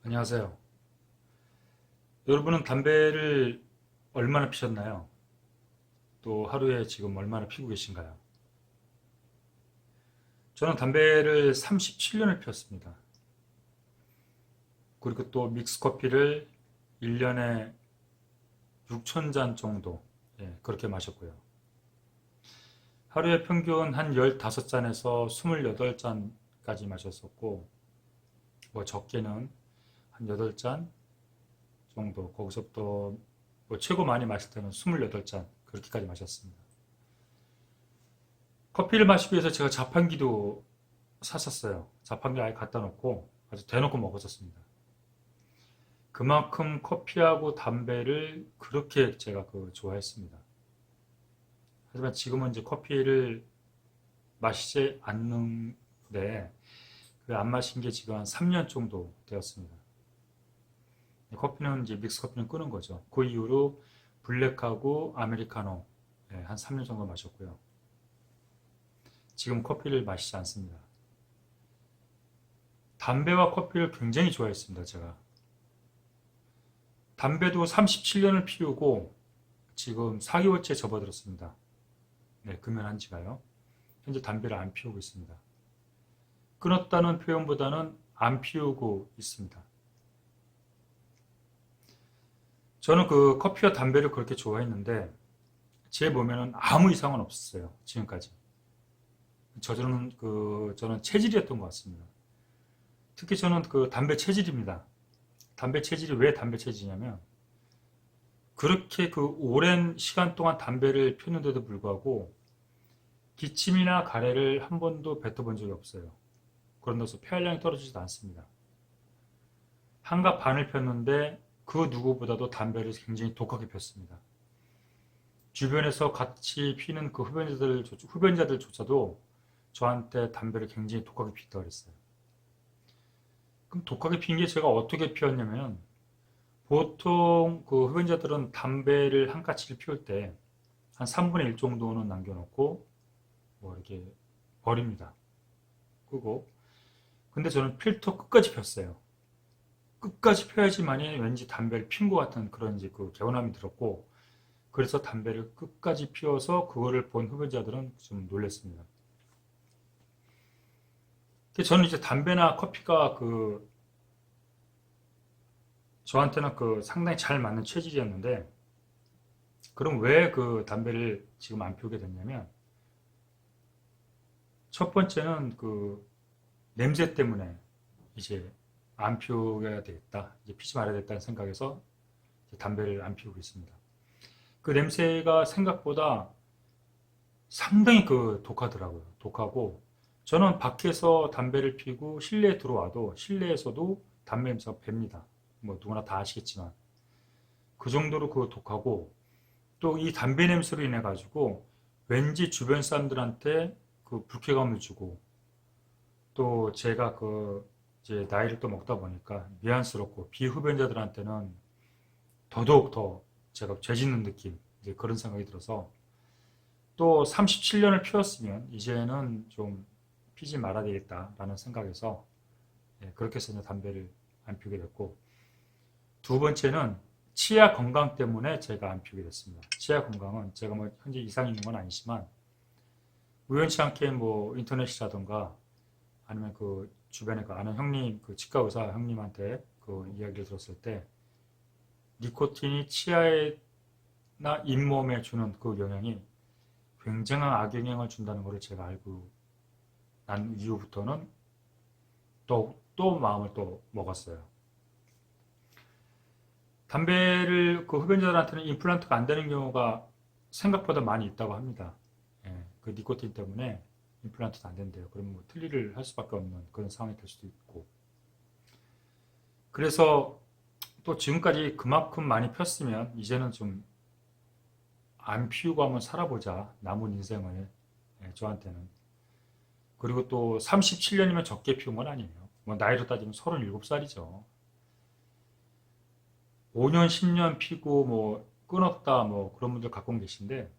안녕하세요. 여러분은 담배를 얼마나 피셨나요? 또 하루에 지금 얼마나 피고 계신가요? 저는 담배를 37년을 피웠습니다. 그리고 또 믹스커피를 1년에 6,000잔 정도, 그렇게 마셨고요. 하루에 평균 한 15잔에서 28잔까지 마셨었고, 뭐 적게는 한 8잔 정도, 거기서부터 뭐 최고 많이 마실 때는 28잔, 그렇게까지 마셨습니다. 커피를 마시기 위해서 제가 자판기도 샀었어요. 자판기 아예 갖다 놓고 아주 대놓고 먹었었습니다. 그만큼 커피하고 담배를 그렇게 제가 좋아했습니다. 하지만 지금은 이제 커피를 마시지 않는데 그 안 마신 게 지금 한 3년 정도 되었습니다. 커피는 이제 믹스 커피는 끊은 거죠. 그 이후로 블랙하고 아메리카노 한 3년 정도 마셨고요. 지금 커피를 마시지 않습니다. 담배와 커피를 굉장히 좋아했습니다, 제가. 담배도 37년을 피우고 지금 4개월째 접어들었습니다. 네, 금연한 지가요. 현재 담배를 안 피우고 있습니다. 끊었다는 표현보다는 안 피우고 있습니다. 저는 그 커피와 담배를 그렇게 좋아했는데 제 몸에는 아무 이상은 없었어요. 지금까지. 저는 체질이었던 것 같습니다. 특히 저는 그 담배 체질입니다. 담배 체질이 왜 담배 체질이냐면 그렇게 그 오랜 시간 동안 담배를 피우는데도 불구하고 기침이나 가래를 한 번도 뱉어본 적이 없어요. 그런다고 폐활량이 떨어지지도 않습니다. 한갑 반을 폈는데 그 누구보다도 담배를 굉장히 독하게 폈습니다. 주변에서 같이 피는 그 흡연자들조차도 저한테 담배를 굉장히 독하게 피웠다고 그랬어요. 그럼 독하게 핀 게 제가 어떻게 피웠냐면 보통 그 흡연자들은 담배를 한 까치를 피울 때 한 3분의 1 정도는 남겨놓고 뭐 이렇게 버립니다. 끄고. 근데 저는 필터 끝까지 폈어요. 끝까지 펴야지만이 왠지 담배를 핀 것 같은 그런 이제 그 개운함이 들었고, 그래서 담배를 끝까지 피워서 그거를 본 흡연자들은 좀 놀랐습니다. 저는 이제 담배나 커피가 저한테는 상당히 잘 맞는 체질이었는데, 그럼 왜 그 담배를 지금 안 피우게 됐냐면, 첫 번째는 그 냄새 때문에 이제 안 피우게 되겠다. 이제 피지 말아야 겠다는 생각에서 담배를 안 피우고 있습니다. 그 냄새가 생각보다 상당히 독하더라고요. 독하고 저는 밖에서 담배를 피고 실내에 들어와도 실내에서도 담배 냄새가 붑니다. 뭐 누구나 다 아시겠지만 그 정도로 독하고 또 이 담배 냄새로 인해 가지고 왠지 주변 사람들한테 불쾌감을 주고 또 제가 이제 나이를 또 먹다 보니까 미안스럽고 비흡연자들한테는 더더욱 더 제가 죄 짓는 느낌 이제 그런 생각이 들어서 또 37년을 피웠으면 이제는 좀 피지 말아야 되겠다라는 생각에서 그렇게 해서 이제 담배를 안 피우게 됐고 두 번째는 치아 건강 때문에 제가 안 피우게 됐습니다. 치아 건강은 제가 뭐 현재 이상 있는 건 아니지만 우연치 않게 뭐 인터넷이라든가 아니면 주변에 아는 형님 치과 의사 형님한테 이야기를 들었을 때 니코틴이 치아나 잇몸에 주는 영향이 굉장한 악영향을 준다는 것을 제가 알고 난 이후부터는 또 마음을 또 먹었어요. 담배를 흡연자들한테는 임플란트가 안 되는 경우가 생각보다 많이 있다고 합니다. 그 니코틴 때문에 임플란트도 안 된대요. 그러면 뭐 틀니를 할 수밖에 없는 그런 상황이 될 수도 있고. 그래서 또 지금까지 그만큼 많이 폈으면 이제는 좀 안 피우고 한번 살아보자. 남은 인생을. 저한테는. 그리고 또 37년이면 적게 피운 건 아니에요. 뭐 나이로 따지면 37살이죠. 5년, 10년 피고 뭐 끊었다 뭐 그런 분들 갖고 계신데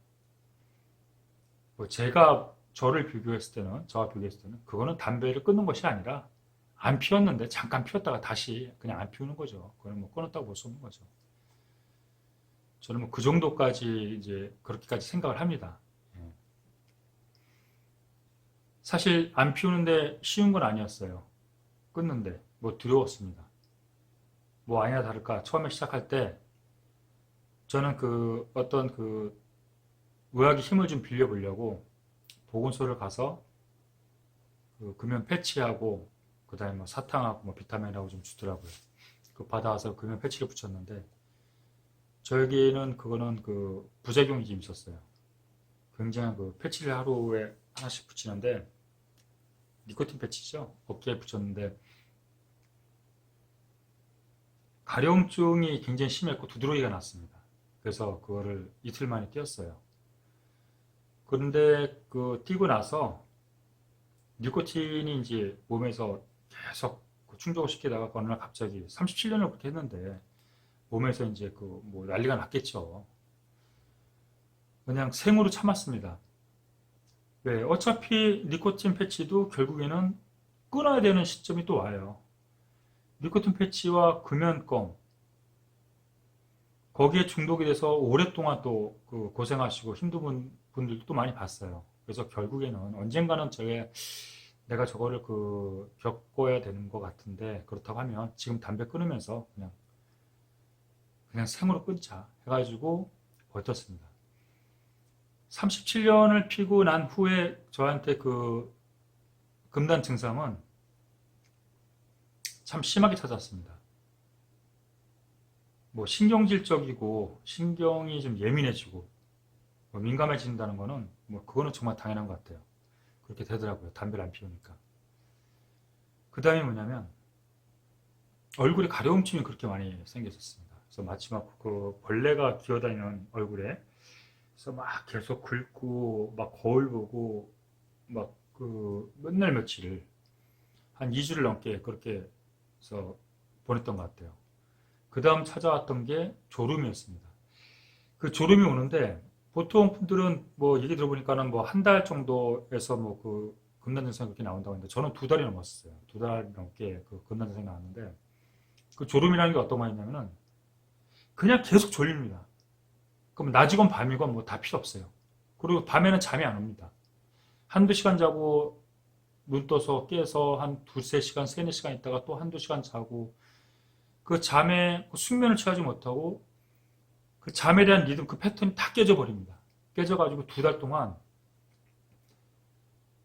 뭐 제가 저와 비교했을 때는 그거는 담배를 끊는 것이 아니라 안 피웠는데 잠깐 피웠다가 다시 그냥 안 피우는 거죠. 그건 뭐 끊었다고 볼 수 없는 거죠. 저는 뭐 그 정도까지 이제 그렇게까지 생각을 합니다. 예. 사실 안 피우는데 쉬운 건 아니었어요. 끊는데 뭐 두려웠습니다. 뭐 아니나 다를까 처음에 시작할 때 저는 그 어떤 그 의학의 힘을 좀 빌려보려고 보건소를 가서 그 금연 패치하고 그다음에 뭐 사탕하고 뭐 비타민하고 좀 주더라고요. 그 받아와서 금연 패치를 붙였는데 저에게는 그거는 그 부작용이 좀 있었어요. 굉장히 그 패치를 하루에 하나씩 붙이는데 니코틴 패치죠. 어깨에 붙였는데 가려움증이 굉장히 심했고 두드러기가 났습니다. 그래서 그거를 이틀 만에 띄었어요. 그런데 그 띄고 나서 니코틴이 이제 몸에서 계속 그 충족을 시키다가 어느 날 갑자기 37년을 그렇게 했는데 몸에서 이제 그 뭐 난리가 났겠죠. 그냥 생으로 참았습니다. 왜? 어차피 니코틴 패치도 결국에는 끊어야 되는 시점이 또 와요. 니코틴 패치와 금연껌 거기에 중독이 돼서 오랫동안 또 그 고생하시고 힘든 분들도 또 많이 봤어요. 그래서 결국에는 언젠가는 내가 저거를 그 겪어야 되는 것 같은데 그렇다고 하면 지금 담배 끊으면서 그냥 생으로 끊자 해가지고 버텼습니다. 37년을 피고 난 후에 저한테 그 금단 증상은 참 심하게 찾았습니다. 뭐 신경질적이고 신경이 좀 예민해지고 뭐 민감해진다는 거는 뭐 그거는 정말 당연한 것 같아요. 그렇게 되더라고요. 담배를 안 피우니까. 그 다음에 뭐냐면 얼굴에 가려움증이 그렇게 많이 생겼었습니다. 그래서 마치 막 그 벌레가 기어다니는 얼굴에 그래서 막 계속 긁고 막 거울 보고 막 그 맨날 며칠을 한 2주를 넘게 그렇게 해서 보냈던 것 같아요. 그 다음 찾아왔던 게 졸음이었습니다. 그 졸음이 오는데 보통 분들은 뭐 얘기 들어보니까는 뭐 한 달 정도에서 뭐 그 금단 증상이 그렇게 나온다고 했는데 저는 두 달이 넘었어요. 두 달 넘게 그 금단 증상이 나왔는데 그 졸음이라는 게 어떤 말이냐면은 그냥 계속 졸립니다. 그럼 낮이건 밤이건 뭐 다 필요 없어요. 그리고 밤에는 잠이 안 옵니다. 한두 시간 자고 눈 떠서 깨서 한 두세 시간, 세네 시간 있다가 또 한두 시간 자고 그 잠에 그 숙면을 취하지 못하고 그 잠에 대한 리듬, 그 패턴이 다 깨져버립니다. 깨져가지고 두 달 동안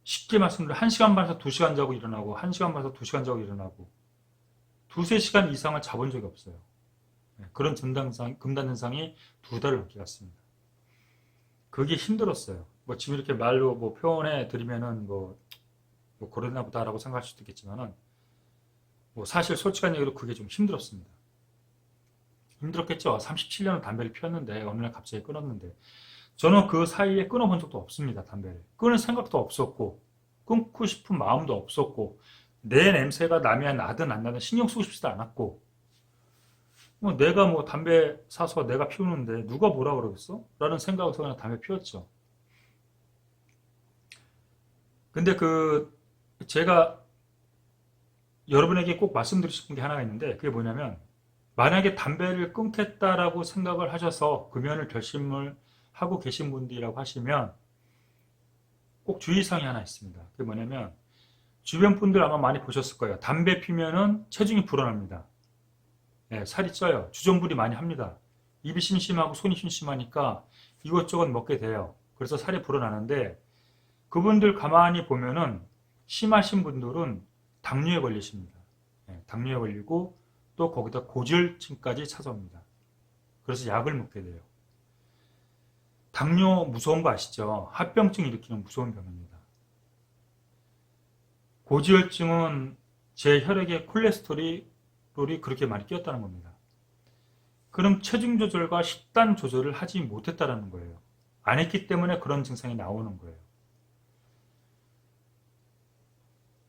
쉽게 말씀드려 1시간 반에서 2시간 자고 일어나고 1시간 반에서 2시간 자고 일어나고 두세 시간 이상을 자본 적이 없어요. 그런 금단 현상이 두 달을 넘게 갔습니다. 그게 힘들었어요. 뭐 지금 이렇게 말로 뭐 표현해 드리면은 뭐 그러나 보다라고 생각할 수도 있겠지만은 뭐 사실 솔직한 얘기로 그게 좀 힘들었습니다. 힘들었겠죠. 37년을 담배를 피웠는데 어느 날 갑자기 끊었는데 저는 그 사이에 끊어본 적도 없습니다. 담배를. 끊을 생각도 없었고 끊고 싶은 마음도 없었고 내 냄새가 나면 나든 안 나든 신경 쓰고 싶지도 않았고 뭐 내가 뭐 담배 사서 내가 피우는데 누가 뭐라 그러겠어? 라는 생각에서 그냥 담배 피웠죠. 근데 그 제가 여러분에게 꼭 말씀드리고 싶은 게 하나가 있는데 그게 뭐냐면 만약에 담배를 끊겠다라고 생각을 하셔서 금연을 결심을 하고 계신 분들이라고 하시면 꼭 주의사항이 하나 있습니다. 그게 뭐냐면 주변 분들 아마 많이 보셨을 거예요. 담배 피면은 체중이 불어납니다. 예, 살이 쪄요. 주전부리 많이 합니다. 입이 심심하고 손이 심심하니까 이것저것 먹게 돼요. 그래서 살이 불어나는데 그분들 가만히 보면은 심하신 분들은 당뇨에 걸리십니다. 예, 당뇨에 걸리고 또 거기다 고지혈증까지 찾아옵니다. 그래서 약을 먹게 돼요. 당뇨 무서운 거 아시죠? 합병증 일으키는 무서운 병입니다. 고지혈증은 제 혈액에 콜레스테롤이 그렇게 많이 끼었다는 겁니다. 그럼 체중 조절과 식단 조절을 하지 못했다는 거예요. 안 했기 때문에 그런 증상이 나오는 거예요.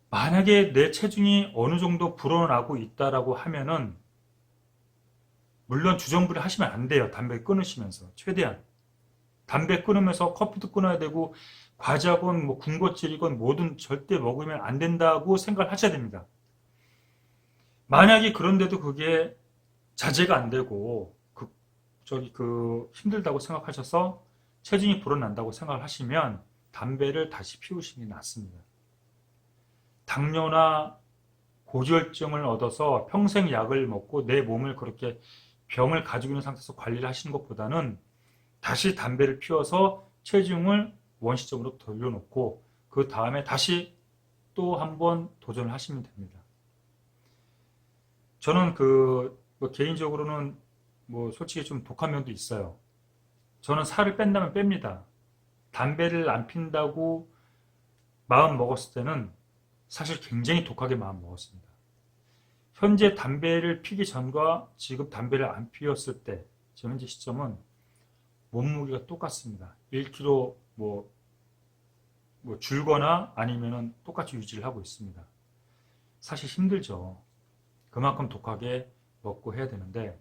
만약에 내 체중이 어느 정도 불어나고 있다라고 하면은 물론 주정부리 하시면 안 돼요. 담배 끊으시면서 최대한 담배 끊으면서 커피도 끊어야 되고 과자건 뭐 군것질이건 뭐든 절대 먹으면 안 된다고 생각을 하셔야 됩니다. 만약에 그런데도 그게 자제가 안 되고 힘들다고 생각하셔서 체중이 불어난다고 생각을 하시면 담배를 다시 피우시는 게 낫습니다. 당뇨나 고지혈증을 얻어서 평생 약을 먹고 내 몸을 그렇게 병을 가지고 있는 상태에서 관리를 하시는 것보다는 다시 담배를 피워서 체중을 원시적으로 돌려놓고 그 다음에 다시 또 한번 도전을 하시면 됩니다. 저는 뭐 개인적으로는 뭐 솔직히 좀 독한 면도 있어요. 저는 살을 뺀다면 뺍니다. 담배를 안 핀다고 마음 먹었을 때는 사실 굉장히 독하게 마음 먹었습니다. 현재 담배를 피기 전과 지금 담배를 안 피웠을 때, 지금 현재 시점은 몸무게가 똑같습니다. 1kg 뭐 줄거나 아니면은 똑같이 유지를 하고 있습니다. 사실 힘들죠. 그만큼 독하게 먹고 해야 되는데,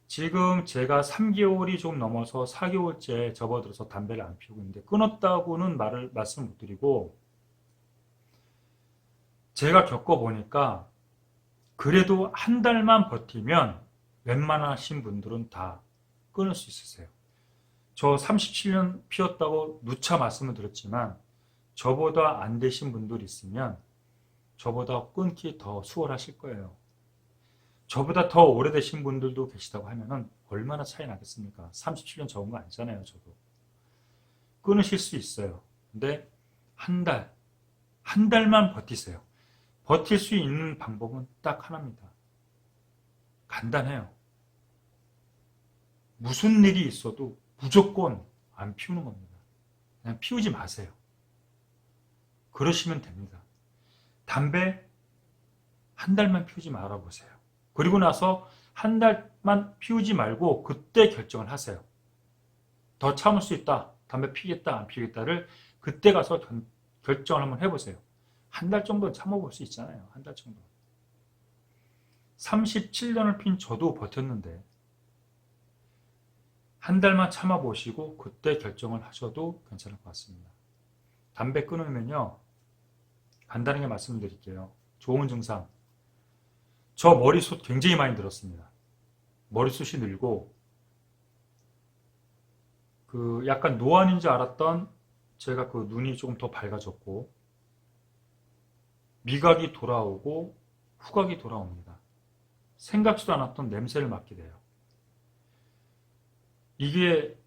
지금 제가 3개월이 좀 넘어서 4개월째 접어들어서 담배를 안 피우고 있는데, 끊었다고는 말씀을 못 드리고, 제가 겪어보니까 그래도 한 달만 버티면 웬만하신 분들은 다 끊을 수 있으세요. 저 37년 피웠다고 누차 말씀을 드렸지만 저보다 안 되신 분들이 있으면 저보다 끊기 더 수월하실 거예요. 저보다 더 오래되신 분들도 계시다고 하면은 얼마나 차이 나겠습니까? 37년 적은 거 아니잖아요, 저도. 끊으실 수 있어요. 근데 한 달만 버티세요. 버틸 수 있는 방법은 딱 하나입니다. 간단해요. 무슨 일이 있어도 무조건 안 피우는 겁니다. 그냥 피우지 마세요. 그러시면 됩니다. 담배 한 달만 피우지 말아보세요. 그리고 나서 한 달만 피우지 말고 그때 결정을 하세요. 더 참을 수 있다. 담배 피겠다, 안 피우겠다를 그때 가서 결정을 한번 해보세요. 한 달 정도는 참아볼 수 있잖아요. 한 달 정도. 37년을 핀 저도 버텼는데 한 달만 참아보시고 그때 결정을 하셔도 괜찮을 것 같습니다. 담배 끊으면요. 간단하게 말씀드릴게요. 좋은 증상. 저 머리숱 굉장히 많이 들었습니다. 머리숱이 늘고 약간 노안인 줄 알았던 제가 눈이 조금 더 밝아졌고 미각이 돌아오고 후각이 돌아옵니다. 생각지도 않았던 냄새를 맡게 돼요. 이게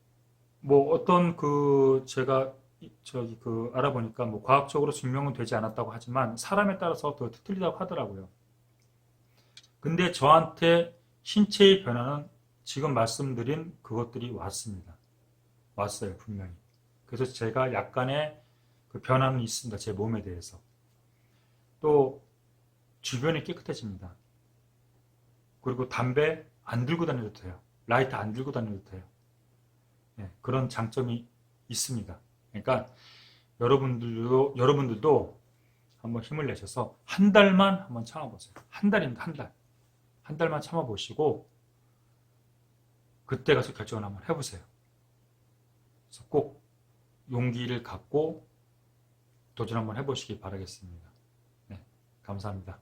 뭐 어떤 제가 알아보니까 뭐 과학적으로 증명은 되지 않았다고 하지만 사람에 따라서 더 틀리다고 하더라고요. 근데 저한테 신체의 변화는 지금 말씀드린 그것들이 왔습니다. 왔어요, 분명히. 그래서 제가 약간의 변화는 있습니다. 제 몸에 대해서. 또 주변이 깨끗해집니다. 그리고 담배 안 들고 다녀도 돼요. 라이터 안 들고 다녀도 돼요. 네, 그런 장점이 있습니다. 그러니까 여러분들도 한번 힘을 내셔서 한 달만 한번 참아보세요. 한 달입니다. 한 달. 한 달만 참아보시고 그때 가서 결정을 한번 해보세요. 그래서 꼭 용기를 갖고 도전 한번 해보시기 바라겠습니다. 네, 감사합니다.